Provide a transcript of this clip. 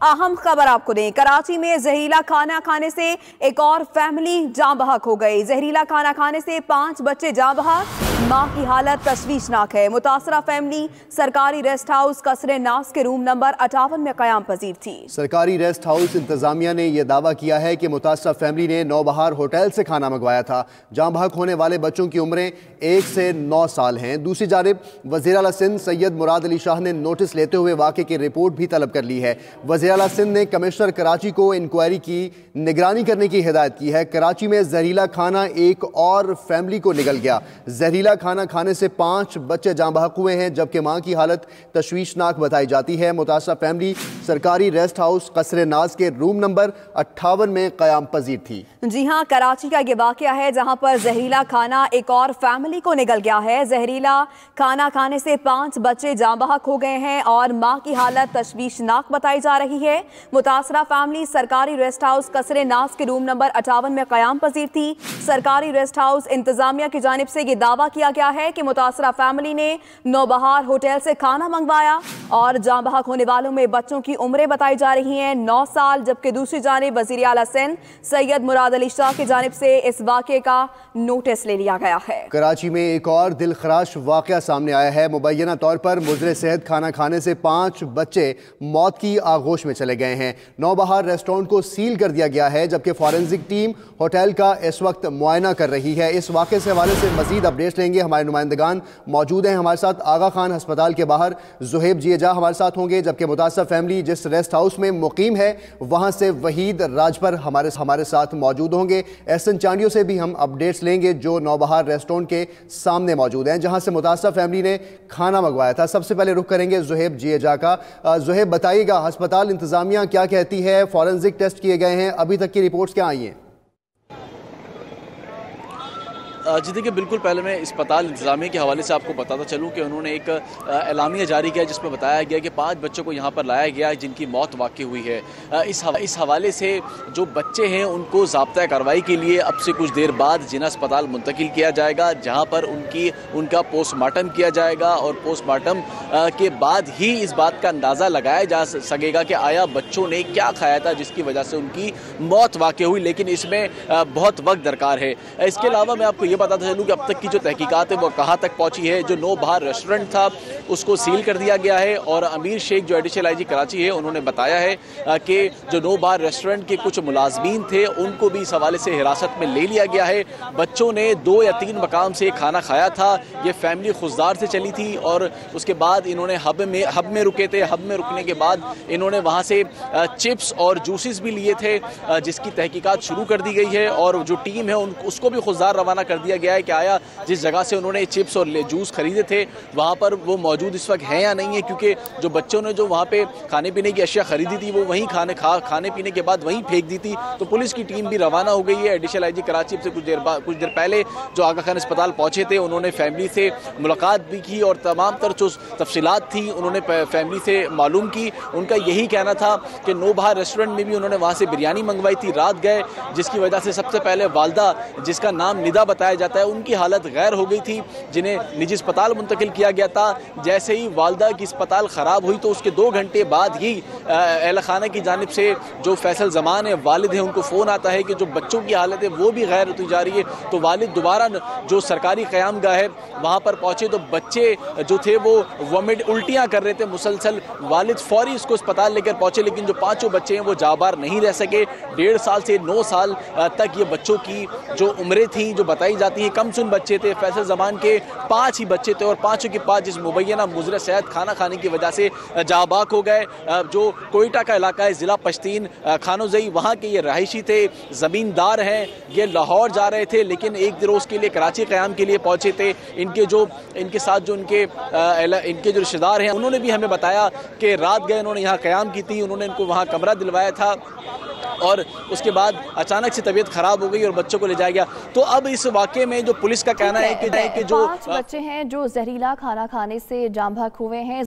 अहम खबर आपको दें, कराची में जहरीला खाना खाने से एक और फैमिली जाँ बहक हो गई। जहरीला खाना खाने से 5 बच्चे जाँ बहक, मां की हालत तशवीशनाक है। मुतासरा फैमिली सरकारी रेस्ट हाउस कसरे नास के रूम नंबर 58 में क़याम पजीर थी। सरकारी रेस्ट हाउस इंतजामिया ने यह दावा किया है कि मुतासरा फैमिली ने नौबहार होटल से खाना मंगवाया था। जाँ बहक होने वाले बच्चों की उम्रें 1 से 9 साल हैं। दूसरी जानिब वज़ीर आला सिंध सैयद मुराद अली शाह ने नोटिस लेते हुए वाक़े की रिपोर्ट भी तलब कर ली है। वज़ीर आला सिंध ने कमिश्नर कराची को इंक्वायरी की निगरानी करने की हिदायत की है। कराची में जहरीला खाना एक और फैमिली को निगल गया। जहरीला खाना खाने से 5 बच्चे जाँ बहक हुए हैं, जबकि मां की हालत तशवीशनाक बताई जाती है। मुतासरा फैमिली सरकारी रेस्ट हाउस कसरे नाज के रूम नंबर 58 में क़याम पजीर थी। जी हाँ, कराची का ये वाक़या है जहाँ पर जहरीला खाना एक और फैमिली को निगल गया है। जहरीला खाना खाने से 5 बच्चे जाँ बहक हो गए हैं और मां की हालत तशवीशनाक बताई जा रही है। मुतासरा फैमिली सरकारी रेस्ट हाउस कसरे नास के रूम नंबर 58 में क़याम पजीर थी। सरकारी रेस्ट हाउस इंतजामिया की जानिब से ये दावा किया गया है कि मुतासरा फैमिली ने नौबहार होटल से खाना मंगवाया और जाँ बहक होने वालों में बच्चों की उम्रें बताई जा रही हैं 9 साल, जबकि दूसरी जानिब वज़ीर आला सिंध सैयद मुराद अली शाह की जानिब से इस वाक़े का नोटिस ले लिया गया है। कराची में एक और दिलखराश वाक़या सामने आया है। मुबैना तौर पर मुजरे सेहत खाना खाने से 5 बच्चे मौत की आगोश में चले गए हैं। नौबहार रेस्टोरेंट को सील कर दिया गया है, जबकि फॉरेंसिक टीम होटल का इस वक्त मुआयना कर रही है। इस वाक़े से हवाले से मजीद अपडेट्स लेंगे। हमारे नुमाइंदगान मौजूद हैं हमारे साथ। आगा खान अस्पताल के बाहर ज़ुहैब जिएजा हमारे साथ होंगे, जबकि मुतासरा फैमिली जिस रेस्ट हाउस में मुकीम है वहाँ से वहीद राजपर हमारे साथ मौजूद होंगे। एहसन चांडियों से भी हम अपडेट्स लेंगे जो नौबहार रेस्टोरेंट के सामने मौजूद हैं, जहाँ से मुतासरा फैमिली ने खाना मंगवाया था। सबसे पहले रुख करेंगे ज़ुहैब जिएजा का। ज़ुहैब, बताइएगा अस्पताल इंतजामिया क्या कहती है? फॉरेंसिक टेस्ट किए गए हैं, अभी तक की रिपोर्ट्स क्या आई हैं? जी देखिए, बिल्कुल पहले मैं अस्पताल इंतजामिया के हवाले से आपको बताता चलूँ कि उन्होंने एक एलामिया जारी किया जिसमें बताया गया कि 5 बच्चों को यहाँ पर लाया गया जिनकी मौत वाक़ई हुई है। इस हवाले से जो बच्चे हैं उनको ज़ाब्ता कार्रवाई के लिए अब से कुछ देर बाद जिना अस्पताल मुंतकिल किया जाएगा, जहाँ पर उनका पोस्टमार्टम किया जाएगा और पोस्टमार्टम के बाद ही इस बात का अंदाज़ा लगाया जा सकेगा कि आया बच्चों ने क्या खाया था जिसकी वजह से उनकी मौत वाक़ई हुई। लेकिन इसमें बहुत वक्त दरकार है। इसके अलावा मैं आपको बताता चलूं कि अब तक की जो तहकीकात है वो कहां तक पहुंची है। जो नौबहार रेस्टोरेंट था उसको सील कर दिया गया है और अमीर शेख जो एडिशनल आईजी कराची है उन्होंने बताया है कि जो नौबहार रेस्टोरेंट के कुछ मुलाजमीन थे उनको भी इस हवाले से हिरासत में ले लिया गया है। बच्चों ने 2 या 3 मकाम से खाना खाया था। ये फैमिली खुशदार से चली थी और उसके बाद इन्होंने हब में रुके थे। हब में रुकने के बाद इन्होंने वहां से चिप्स और जूसेस भी लिए थे, जिसकी तहकीकात शुरू कर दी गई है और जो टीम है उसको भी खुशदार रवाना कर दिया गया है कि आया जिस जगह से उन्होंने चिप्स और जूस खरीदे थे वहां पर वो मौजूद इस वक्त हैं या नहीं है, क्योंकि जो बच्चों ने जो वहां पे खाने पीने की अशिया खरीदी थी वो वहीं खाने पीने के बाद वहीं फेंक दी थी। तो पुलिस की टीम भी रवाना हो गई है। एडिशनल आईजी कराची से कुछ देर पहले जो आगा खान अस्पताल पहुंचे थे उन्होंने फैमिली से मुलाकात भी की और तमाम तर जो तफसीलात थी उन्होंने फैमिली से मालूम की। उनका यही कहना था कि नौबहार रेस्टोरेंट में भी उन्होंने वहां से बिरयानी मंगवाई थी, रात गए, जिसकी वजह से सबसे पहले वालदा जिसका नाम निदा बताया जाता है उनकी हालत गैर हो गई थी, जिन्हें निजी अस्पताल मुंतकिल किया गया था। जैसे ही वालदा की अस्पताल ख़राब हुई तो उसके 2 घंटे बाद ही अहल खाना की जानिब से जो फैसल जमान है वालिद है उनको फ़ोन आता है कि जो बच्चों की हालत है वो भी गैर होती जा रही है। तो वालिद दोबारा जो सरकारी क़यामगाह है वहाँ पर पहुँचे तो बच्चे जो थे वो वॉमिट उल्टियाँ कर रहे थे मुसलसल। वालिद फौरी उसको अस्पताल लेकर पहुँचे, लेकिन जो 5 बच्चे हैं वो जाबार नहीं रह सके। 1.5 साल से 9 साल तक ये बच्चों की जो उम्रें थी जो बताई जाती हैं कम सुन बच्चे थे। फैसल जमान के 5 ही बच्चे थे और 5 के 5 जिस मुबैना मुजरे सेहत खाना खाने की वजह से जाबाक हो गए। जो कोयटा का इलाका है ज़िला पश्तीन खानोजई, वहाँ के ये रहायशी थे, ज़मींदार हैं। ये लाहौर जा रहे थे लेकिन एक रोज़ के लिए कराची क़याम के लिए पहुँचे थे। इनके साथ जो इनके जो रिश्तेदार हैं उन्होंने भी हमें बताया कि रात गए उन्होंने यहाँ क़याम की थी, उन्होंने इनको वहाँ कमरा दिलवाया था और उसके बाद अचानक से तबीयत खराब हो गई और बच्चों को ले जाया गया। तो अब इस वाक़े में जो पुलिस का कहना है कि जो 5 बच्चे हैं जो जहरीला खाना खाने से जाँ बहक हुए हैं।